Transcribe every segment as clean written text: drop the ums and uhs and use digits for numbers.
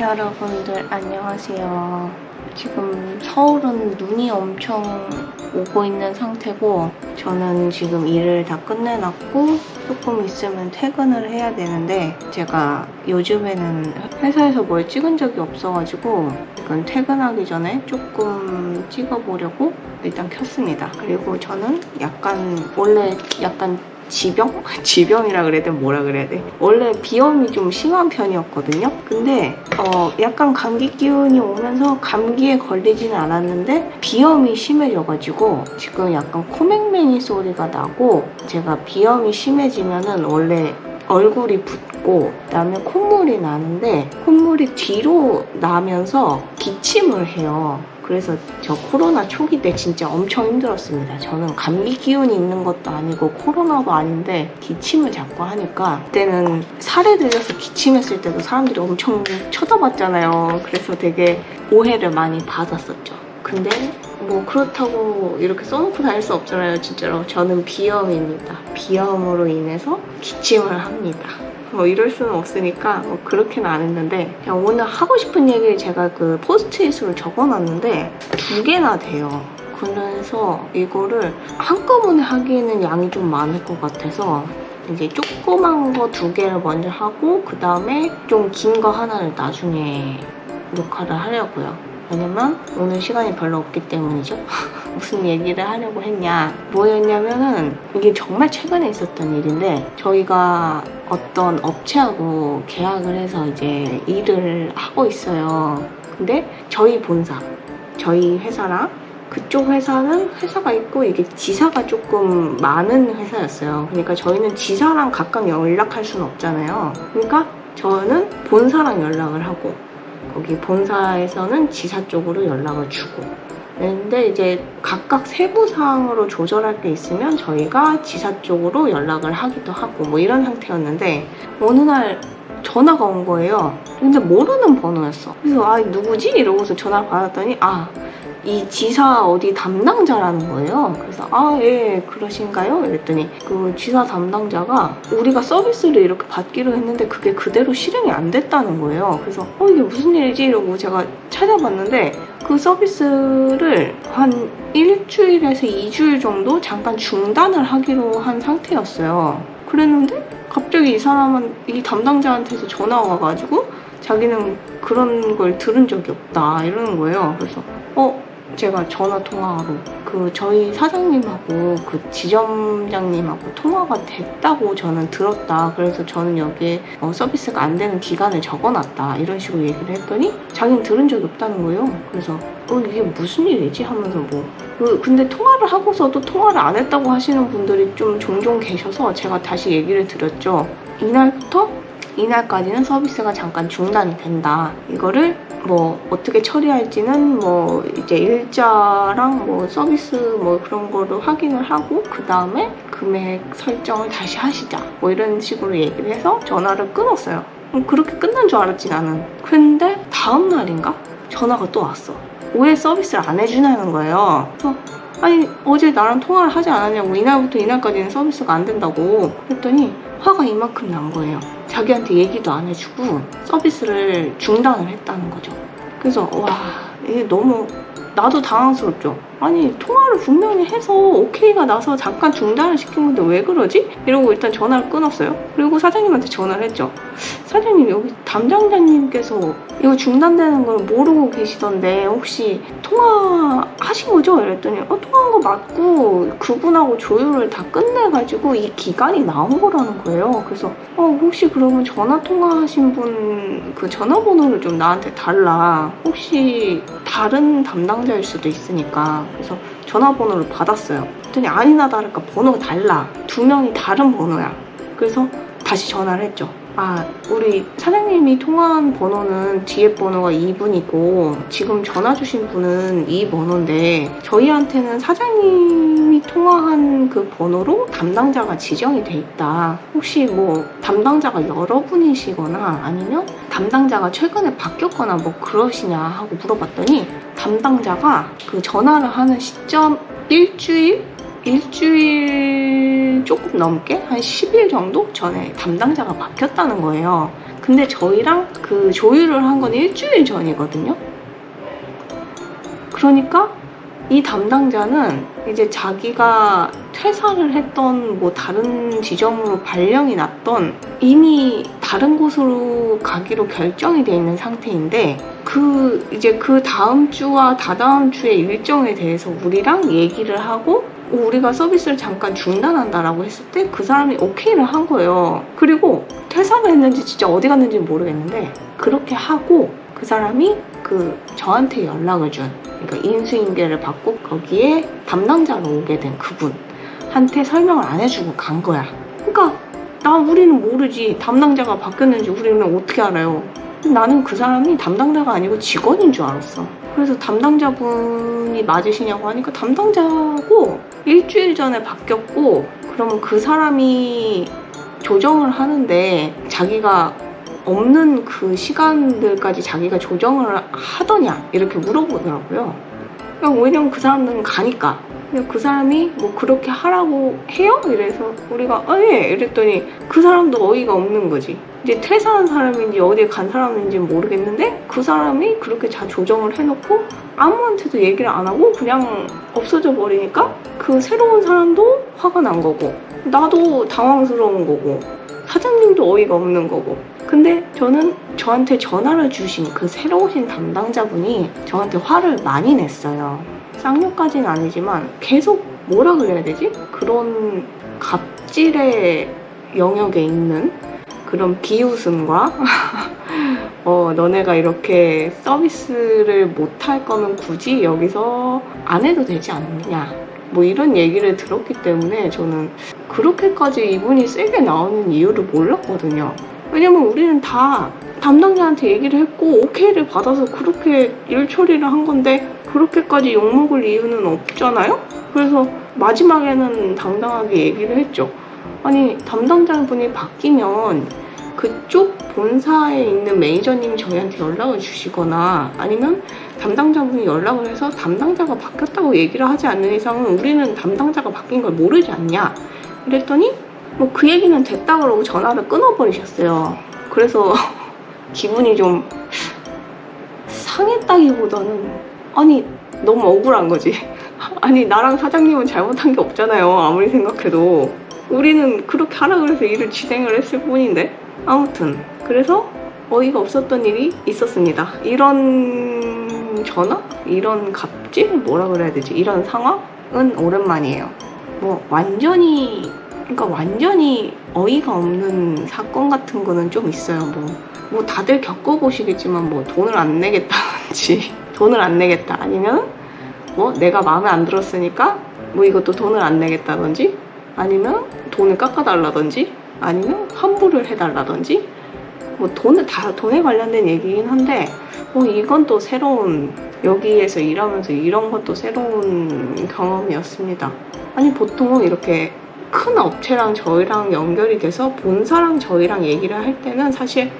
여러분들 안녕하세요. 지금 서울은 눈이 엄청 오고 있는 상태고 저는 지금 일을 다 끝내놨고 조금 있으면 퇴근을 해야 되는데 제가 요즘에는 회사에서 뭘 찍은 적이 없어가지고 이건 퇴근하기 전에 조금 찍어보려고 일단 켰습니다. 그리고 저는 원래 약간 지병이라 그래야 돼? 뭐라 그래야 돼? 원래 비염이 좀 심한 편이었거든요. 근데 약간 감기 기운이 오면서 감기에 걸리지는 않았는데 비염이 심해져가지고 지금 약간 코맹맹이 소리가 나고, 제가 비염이 심해지면은 원래 얼굴이 붓고 그다음에 콧물이 나는데 콧물이 뒤로 나면서 기침을 해요. 그래서 저 코로나 초기 때 진짜 엄청 힘들었습니다. 저는 감기 기운이 있는 것도 아니고 코로나도 아닌데 기침을 자꾸 하니까, 그때는 살에 들려서 기침했을 때도 사람들이 엄청 쳐다봤잖아요. 그래서 되게 오해를 많이 받았었죠. 근데 뭐 그렇다고 이렇게 써놓고 다닐 수 없잖아요. 진짜로 저는 비염입니다. 비염으로 인해서 기침을 합니다. 뭐 이럴 수는 없으니까 뭐 그렇게는 안 했는데, 그냥 오늘 하고 싶은 얘기를 제가 그 포스트잇으로 적어놨는데 2개나 돼요. 그래서 이거를 한꺼번에 하기에는 양이 좀 많을 것 같아서 이제 조그만 거 2개를 먼저 하고 그 다음에 좀 긴 거 하나를 나중에 녹화를 하려고요. 왜냐면 오늘 시간이 별로 없기 때문이죠. 무슨 얘기를 하려고 했냐, 뭐였냐면은 이게 정말 최근에 있었던 일인데, 저희가 어떤 업체하고 계약을 해서 이제 일을 하고 있어요. 근데 저희 회사랑 그쪽 회사는 회사가 있고 이게 지사가 조금 많은 회사였어요. 그러니까 저희는 지사랑 각각 연락할 수는 없잖아요. 그러니까 저는 본사랑 연락을 하고 거기 본사에서는 지사 쪽으로 연락을 주고, 근데 이제 각각 세부사항으로 조절할 게 있으면 저희가 지사 쪽으로 연락을 하기도 하고 뭐 이런 상태였는데, 어느 날 전화가 온 거예요. 근데 모르는 번호였어. 그래서 누구지? 이러고서 전화를 받았더니 이 지사 어디 담당자라는 거예요. 그래서 예, 그러신가요? 이랬더니 그 지사 담당자가 우리가 서비스를 이렇게 받기로 했는데 그게 그대로 실행이 안 됐다는 거예요. 그래서 이게 무슨 일이지? 이러고 제가 찾아봤는데 그 서비스를 한 일주일에서 2주일 정도 잠깐 중단을 하기로 한 상태였어요. 그랬는데 갑자기 이 담당자한테서 전화가 와가지고 자기는 그런 걸 들은 적이 없다 이러는 거예요. 그래서 제가 전화 통화로 저희 사장님하고 그 지점장님하고 통화가 됐다고 저는 들었다. 그래서 저는 여기에 서비스가 안 되는 기간을 적어놨다 이런 식으로 얘기를 했더니 자기는 들은 적이 없다는 거예요. 그래서 이게 무슨 일이지 하면서 근데 통화를 하고서도 통화를 안 했다고 하시는 분들이 좀 종종 계셔서 제가 다시 얘기를 드렸죠. 이날까지는 서비스가 잠깐 중단이 된다. 이거를 뭐 어떻게 처리할지는 뭐 이제 일자랑 뭐 서비스 뭐 그런 거로 확인을 하고 그 다음에 금액 설정을 다시 하시자 뭐 이런 식으로 얘기를 해서 전화를 끊었어요. 그렇게 끝난 줄 알았지 나는. 근데 다음 날인가 전화가 또 왔어. 왜 서비스를 안 해주냐는 거예요. 그래서 어제 나랑 통화를 하지 않았냐고, 이날부터 이날까지는 서비스가 안 된다고 했더니 화가 이만큼 난 거예요. 자기한테 얘기도 안 해주고 서비스를 중단을 했다는 거죠. 그래서 이게 너무 나도 당황스럽죠. 통화를 분명히 해서 오케이가 나서 잠깐 중단을 시킨 건데 왜 그러지? 이러고 일단 전화를 끊었어요. 그리고 사장님한테 전화를 했죠. 사장님, 여기 담당자님께서 이거 중단되는 걸 모르고 계시던데 혹시 통화하신 거죠? 이랬더니 통화한 거 맞고 그분하고 조율을 다 끝내가지고 이 기간이 나온 거라는 거예요. 그래서 혹시 그러면 전화 통화하신 분 그 전화번호를 좀 나한테 달라. 혹시 다른 담당자일 수도 있으니까. 그래서 전화번호를 받았어요. 그랬더니 아니나 다를까 번호가 달라. 2명이 다른 번호야. 그래서 다시 전화를 했죠. 우리 사장님이 통화한 번호는 뒤에 번호가 2분이고 지금 전화 주신 분은 이 번호인데 저희한테는 사장님이 통화한 그 번호로 담당자가 지정이 돼 있다. 혹시 뭐 담당자가 여러분이시거나 아니면 담당자가 최근에 바뀌었거나 뭐 그러시냐 하고 물어봤더니, 담당자가 그 전화를 하는 시점 일주일 조금 넘게 한 10일 정도 전에 담당자가 바뀌었다는 거예요. 근데 저희랑 그 조율을 한 건 일주일 전이거든요. 그러니까 이 담당자는 이제 자기가 퇴사를 했던 뭐 다른 지점으로 발령이 났던 이미 다른 곳으로 가기로 결정이 돼 있는 상태인데 이제 그 다음 주와 다다음 주의 일정에 대해서 우리랑 얘기를 하고 우리가 서비스를 잠깐 중단한다라고 했을 때 그 사람이 오케이를 한 거예요. 그리고 퇴사를 했는지 진짜 어디 갔는지 모르겠는데 그렇게 하고 그 사람이 저한테 연락을 준, 그러니까 인수인계를 받고 거기에 담당자로 오게 된 그분한테 설명을 안 해주고 간 거야. 그러니까 우리는 모르지. 담당자가 바뀌었는지 우리는 어떻게 알아요? 나는 그 사람이 담당자가 아니고 직원인 줄 알았어. 그래서 담당자분이 맞으시냐고 하니까 담당자고 일주일 전에 바뀌었고 그러면 그 사람이 조정을 하는데 자기가 없는 그 시간들까지 자기가 조정을 하더냐 이렇게 물어보더라고요. 왜냐면 그 사람들은 가니까. 그 사람이 뭐 그렇게 하라고 해요? 이래서 우리가 예 이랬더니 그 사람도 어이가 없는 거지. 이제 퇴사한 사람인지 어디에 간 사람인지 모르겠는데 그 사람이 그렇게 다 조정을 해놓고 아무한테도 얘기를 안 하고 그냥 없어져 버리니까 그 새로운 사람도 화가 난 거고 나도 당황스러운 거고 사장님도 어이가 없는 거고. 근데 저한테 전화를 주신 그 새로 오신 담당자분이 저한테 화를 많이 냈어요. 쌍욕까지는 아니지만 계속 뭐라 그래야 되지? 그런 갑질의 영역에 있는 그런 비웃음과 너네가 이렇게 서비스를 못할 거면 굳이 여기서 안 해도 되지 않느냐 뭐 이런 얘기를 들었기 때문에 저는 그렇게까지 이분이 세게 나오는 이유를 몰랐거든요. 왜냐면 우리는 다 담당자한테 얘기를 했고 오케이를 받아서 그렇게 일 처리를 한 건데 그렇게까지 욕먹을 이유는 없잖아요? 그래서 마지막에는 당당하게 얘기를 했죠. 아니 담당자분이 바뀌면 그쪽 본사에 있는 매니저님이 저희한테 연락을 주시거나 아니면 담당자분이 연락을 해서 담당자가 바뀌었다고 얘기를 하지 않는 이상은 우리는 담당자가 바뀐 걸 모르지 않냐 그랬더니 뭐 그 얘기는 됐다 그러고 전화를 끊어버리셨어요. 그래서 기분이 좀 상했다기보다는 아니 너무 억울한 거지. 아니 나랑 사장님은 잘못한 게 없잖아요. 아무리 생각해도 우리는 그렇게 하라 그래서 일을 진행을 했을 뿐인데. 아무튼 그래서 어이가 없었던 일이 있었습니다. 이런 전화? 이런 갑질? 뭐라 그래야 되지? 이런 상황은 오랜만이에요. 뭐 완전히 어이가 없는 사건 같은 거는 좀 있어요. 뭐 다들 겪어보시겠지만 뭐 돈을 안 내겠다든지 돈을 안 내겠다 아니면 뭐 내가 마음에 안 들었으니까 뭐 이것도 돈을 안 내겠다든지 아니면 돈을 깎아달라든지 아니면 환불을 해달라든지 뭐 돈에 관련된 얘기긴 한데 뭐 이건 또 새로운 여기에서 일하면서 이런 것도 새로운 경험이었습니다. 아니 보통은 이렇게 큰 업체랑 저희랑 연결이 돼서 본사랑 저희랑 얘기를 할 때는 사실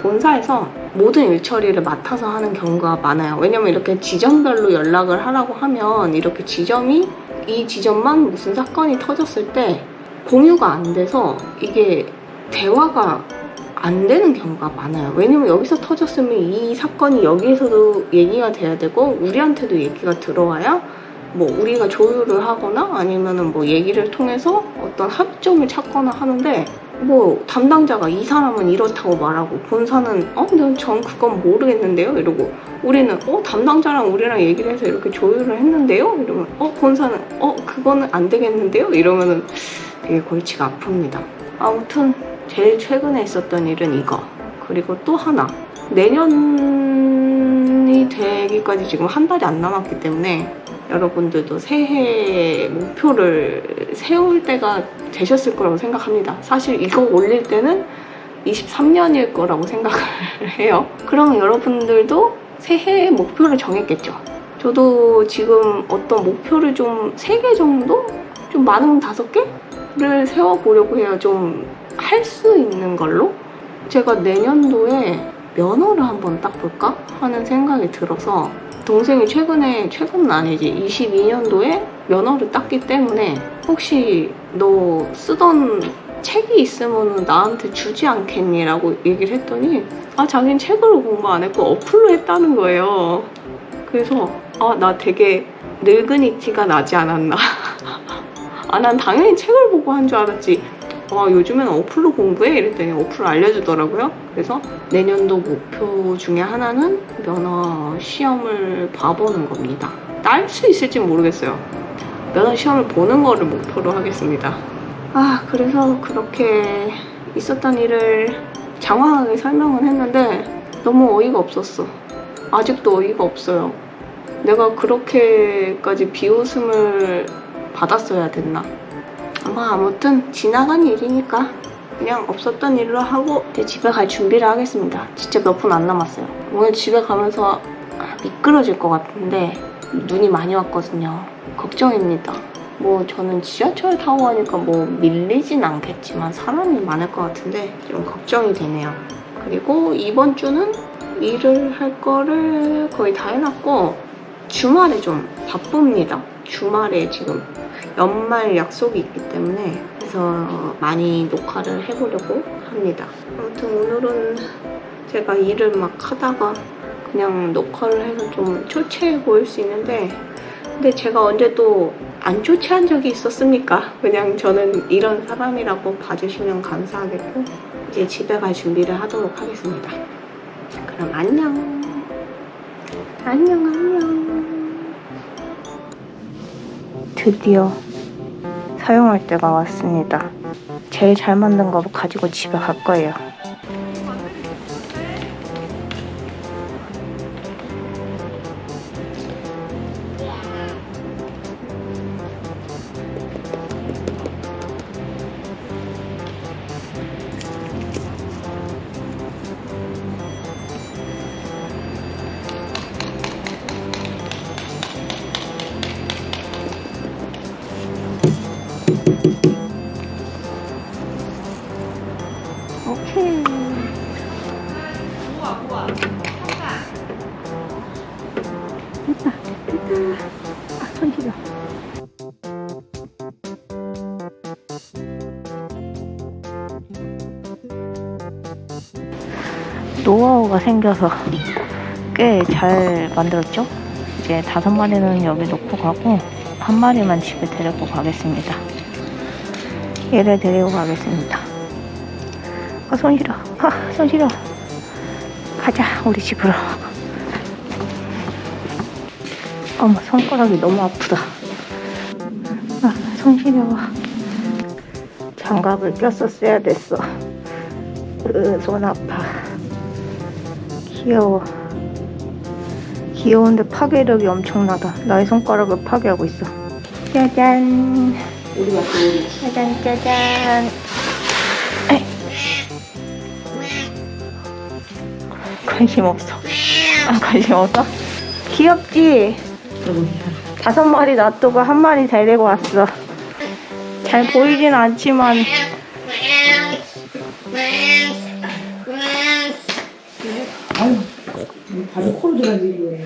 본사에서 모든 일 처리를 맡아서 하는 경우가 많아요. 왜냐면 이렇게 지점별로 연락을 하라고 하면 이렇게 이 지점만 무슨 사건이 터졌을 때 공유가 안 돼서 이게 대화가 안 되는 경우가 많아요. 왜냐면 여기서 터졌으면 이 사건이 여기에서도 얘기가 돼야 되고 우리한테도 얘기가 들어와야 뭐 우리가 조율을 하거나 아니면은 뭐 얘기를 통해서 어떤 합점을 찾거나 하는데 뭐 담당자가 이 사람은 이렇다고 말하고 본사는 근데 전 그건 모르겠는데요 이러고 우리는 담당자랑 우리랑 얘기를 해서 이렇게 조율을 했는데요 이러면 본사는 그거는 안 되겠는데요 이러면은 되게 골치가 아픕니다. 아무튼 제일 최근에 있었던 일은 이거. 그리고 또 하나 내년이 되기까지 지금 한 달이 안 남았기 때문에 여러분들도 새해 목표를 세울 때가 되셨을 거라고 생각합니다. 사실 이거 올릴 때는 23년일 거라고 생각을 해요. 그러면 여러분들도 새해 목표를 정했겠죠. 저도 지금 어떤 목표를 좀 3개 정도? 좀 많으면 5개를 세워보려고 해요. 좀 할 수 있는 걸로. 제가 내년도에 면허를 한번 따볼까 하는 생각이 들어서 동생이 최근은 아니지 22년도에 면허를 땄기 때문에 혹시 너 쓰던 책이 있으면 나한테 주지 않겠니? 라고 얘기를 했더니 자기는 책으로 공부 안 했고 어플로 했다는 거예요. 그래서 나 되게 늙은이 티가 나지 않았나. 난 당연히 책을 보고 한 줄 알았지. 요즘엔 어플로 공부해? 이랬더니 어플을 알려주더라고요. 그래서 내년도 목표 중에 하나는 면허 시험을 봐보는 겁니다. 딸 수 있을지 모르겠어요. 면허 시험을 보는 거를 목표로 하겠습니다. 그래서 그렇게 있었던 일을 장황하게 설명은 했는데 너무 어이가 없었어. 아직도 어이가 없어요. 내가 그렇게까지 비웃음을 받았어야 됐나? 아무튼 지나간 일이니까 그냥 없었던 일로 하고 이제 집에 갈 준비를 하겠습니다. 진짜 몇 분 안 남았어요. 오늘 집에 가면서 미끄러질 것 같은데 눈이 많이 왔거든요. 걱정입니다. 저는 지하철 타고 가니까 밀리진 않겠지만 사람이 많을 것 같은데 좀 걱정이 되네요. 그리고 이번 주는 일을 할 거를 거의 다 해놨고 주말에 좀 바쁩니다. 주말에 지금 연말 약속이 있기 때문에 그래서 많이 녹화를 해보려고 합니다. 아무튼 오늘은 제가 일을 막 하다가 그냥 녹화를 해서 좀 초췌해 보일 수 있는데 근데 제가 언제 또 안 초췌한 적이 있었습니까? 그냥 저는 이런 사람이라고 봐주시면 감사하겠고 이제 집에 갈 준비를 하도록 하겠습니다. 그럼 안녕. 드디어 사용할 때가 왔습니다. 제일 잘 만든 거 가지고 집에 갈 거예요. 오케이. 됐다. 손 시려. 노하우가 생겨서 꽤 잘 만들었죠? 이제 5마리는 여기 놓고 가고 1마리만 집에 데리고 가겠습니다. 얘를 데리고 가겠습니다. 손 시려. 손 시려. 가자, 우리 집으로. 어머, 손가락이 너무 아프다. 손 시려. 장갑을 꼈었어야 됐어. 손 아파. 귀여워. 귀여운데 파괴력이 엄청나다. 나의 손가락을 파괴하고 있어. 짜잔. 짜잔, 짜잔. 관심 없어. 관심 없어? 귀엽지? 5마리 놔두고 1마리 데리고 왔어. 잘 보이진 않지만 아유, 바로 코로 들어가지.